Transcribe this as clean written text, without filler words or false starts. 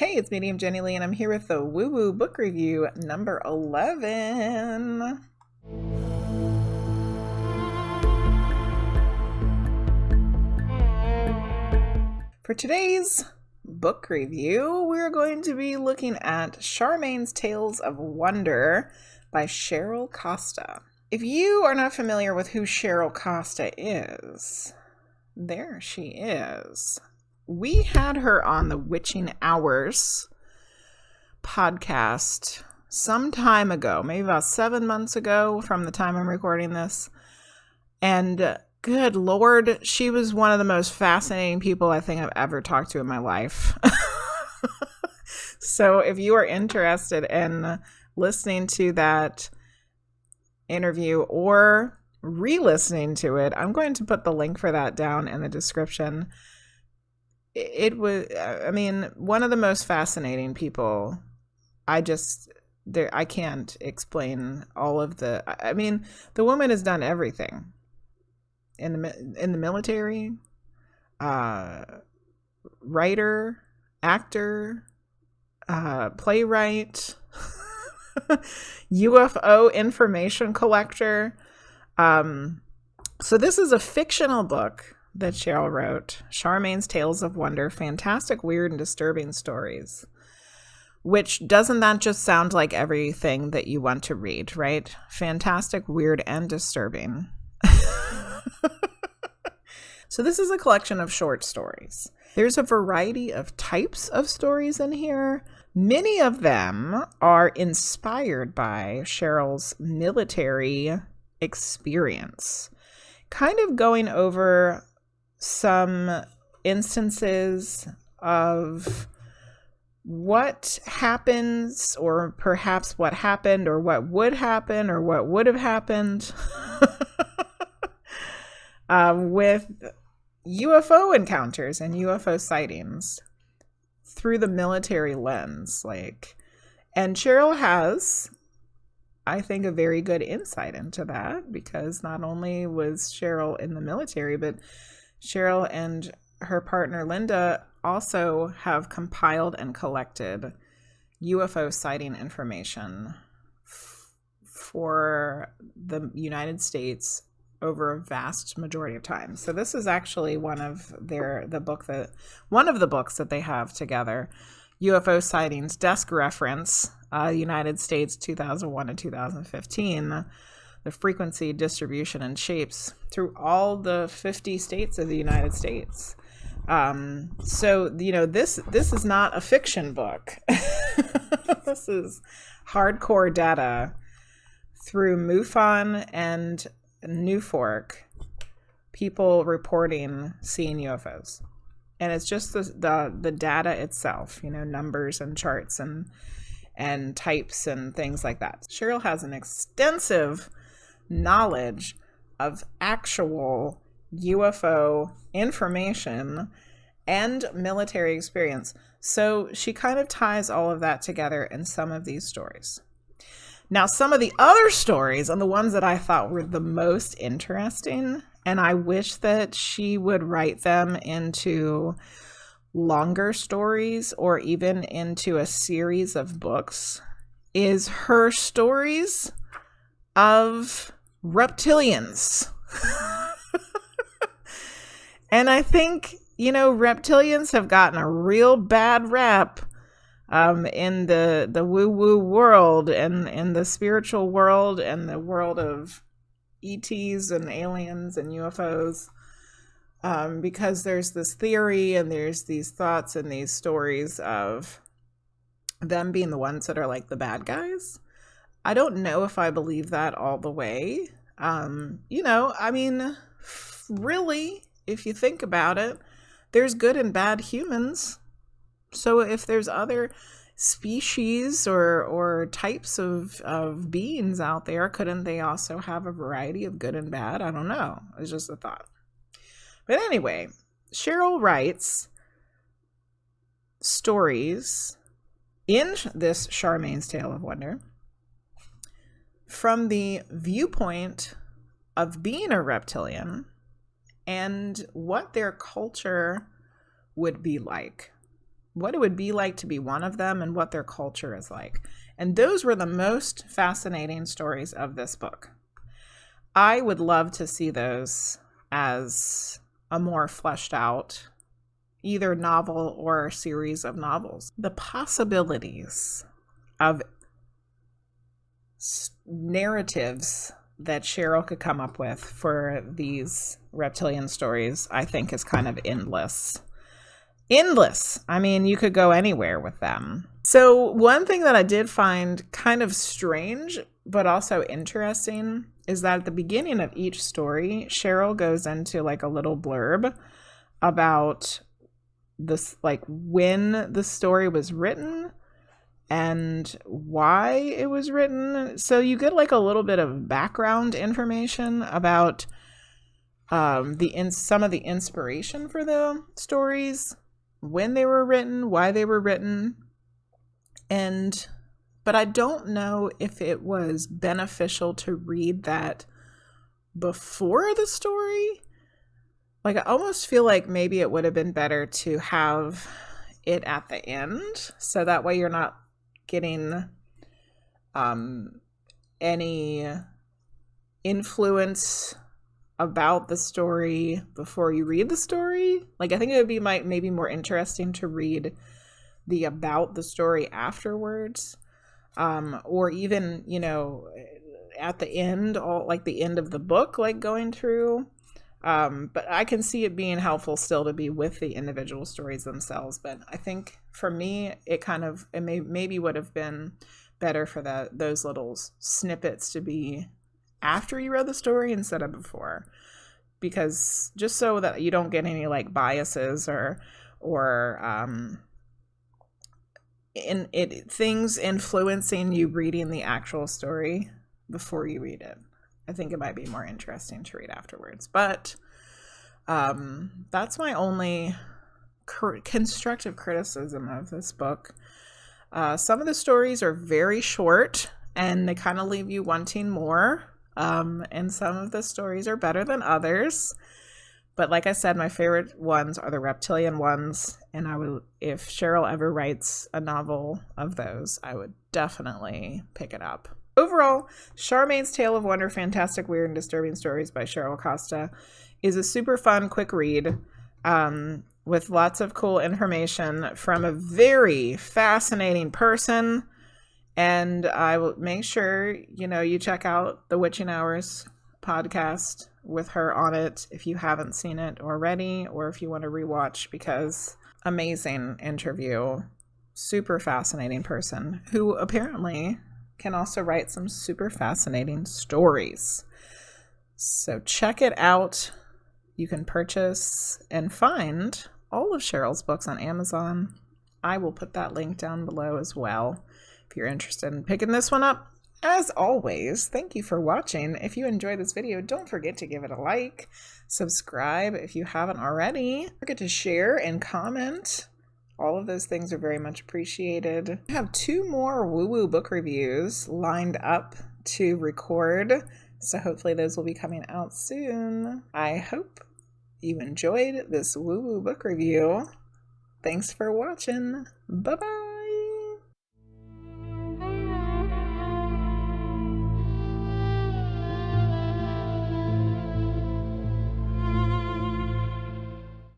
Hey, it's Medium Jenny Lee, and I'm here with the Woo Woo Book Review number 11. For today's book review, we're going to be looking at Charmaine's Tales of Wonder by Cheryl Costa. If you are not familiar with who Cheryl Costa is, there she is. We had her on the Witching Hours podcast some time ago, maybe about 7 months ago from the time I'm recording this. And good Lord, she was one of the most fascinating people I think I've ever talked to in my life. So if you are interested in listening to that interview or re-listening to it, I'm going to put the link for that down in the description. It was, one of the most fascinating people. I can't explain all of the woman has done everything in the military, writer, actor, playwright, UFO information collector. So this is a fictional book that Cheryl wrote, Charmaine's Tales of Wonder, fantastic, weird, and disturbing stories. Which, doesn't that just sound like everything that you want to read, right? Fantastic, weird, and disturbing. So this is a collection of short stories. There's a variety of types of stories in here. Many of them are inspired by Cheryl's military experience. Kind of going over some instances of what happens, or perhaps what happened, or what would happen, or what would have happened with UFO encounters and UFO sightings through the military lens. And Cheryl has, I think, a very good insight into that, because not only was Cheryl in the military, but Cheryl and her partner Linda also have compiled and collected UFO sighting information for the United States over a vast majority of time. So this is actually one of the books that they have together, UFO Sightings Desk Reference, United States 2001 to 2015, the frequency, distribution, and shapes through all the 50 states of the United States. So, this is not a fiction book. This is hardcore data through MUFON and NUFORC, people reporting seeing UFOs. And it's just the data itself, numbers and charts and types and things like that. Cheryl has an extensive knowledge of actual UFO information and military experience. So she kind of ties all of that together in some of these stories. Now, some of the other stories, and the ones that I thought were the most interesting, and I wish that she would write them into longer stories or even into a series of books, is her stories of reptilians. And I think, reptilians have gotten a real bad rap in the woo-woo world and in the spiritual world and the world of ETs and aliens and UFOs, because there's this theory and there's these thoughts and these stories of them being the ones that are like the bad guys. I don't know if I believe that all the way. Really, if you think about it, there's good and bad humans. So if there's other species or types of beings out there, couldn't they also have a variety of good and bad? I don't know. It's just a thought. But anyway, Cheryl writes stories in this Charmaine's Tale of Wonder from the viewpoint of being a reptilian and what their culture would be like. what it would be like to be one of them and what their culture is like. And those were the most fascinating stories of this book. I would love to see those as a more fleshed out either novel or series of novels. The possibilities of narratives that Cheryl could come up with for these reptilian stories, I think, is kind of endless. Endless. I mean, you could go anywhere with them. So one thing that I did find kind of strange, but also interesting, is that at the beginning of each story, Cheryl goes into like a little blurb about this, like when the story was written and why it was written. So you get like a little bit of background information about some of the inspiration for the stories, when they were written, why they were written. But I don't know if it was beneficial to read that before the story. Like, I almost feel like maybe it would have been better to have it at the end, so that way you're not getting any influence about the story before you read the story. Like, I think it would be maybe more interesting to read the about the story afterwards, or even, you know, at the end, all like the end of the book, like going through. But I can see it being helpful still to be with the individual stories themselves. But I think for me, it maybe would have been better for those little snippets to be after you read the story instead of before, because just so that you don't get any like biases or things influencing you reading the actual story before you read it. I think it might be more interesting to read afterwards. But that's my only constructive criticism of this book. Some of the stories are very short and they kind of leave you wanting more. And some of the stories are better than others. But like I said, my favorite ones are the reptilian ones. And if Cheryl ever writes a novel of those, I would definitely pick it up. Overall, Charmaine's Tale of Wonder, Fantastic, Weird, and Disturbing Stories by Cheryl Costa is a super fun, quick read with lots of cool information from a very fascinating person. And I will make sure, you check out the Witching Hours podcast with her on it if you haven't seen it already, or if you want to rewatch, because amazing interview, super fascinating person who apparently can also write some super fascinating stories. So check it out. You can purchase and find all of Cheryl's books on Amazon. I will put that link down below as well if you're interested in picking this one up. As always, thank you for watching. If you enjoyed this video, don't forget to give it a like, subscribe if you haven't already. Don't forget to share and comment. All of those things are very much appreciated. I have 2 more woo-woo book reviews lined up to record, so hopefully those will be coming out soon. I hope you enjoyed this woo-woo book review. Thanks for watching. Bye-bye.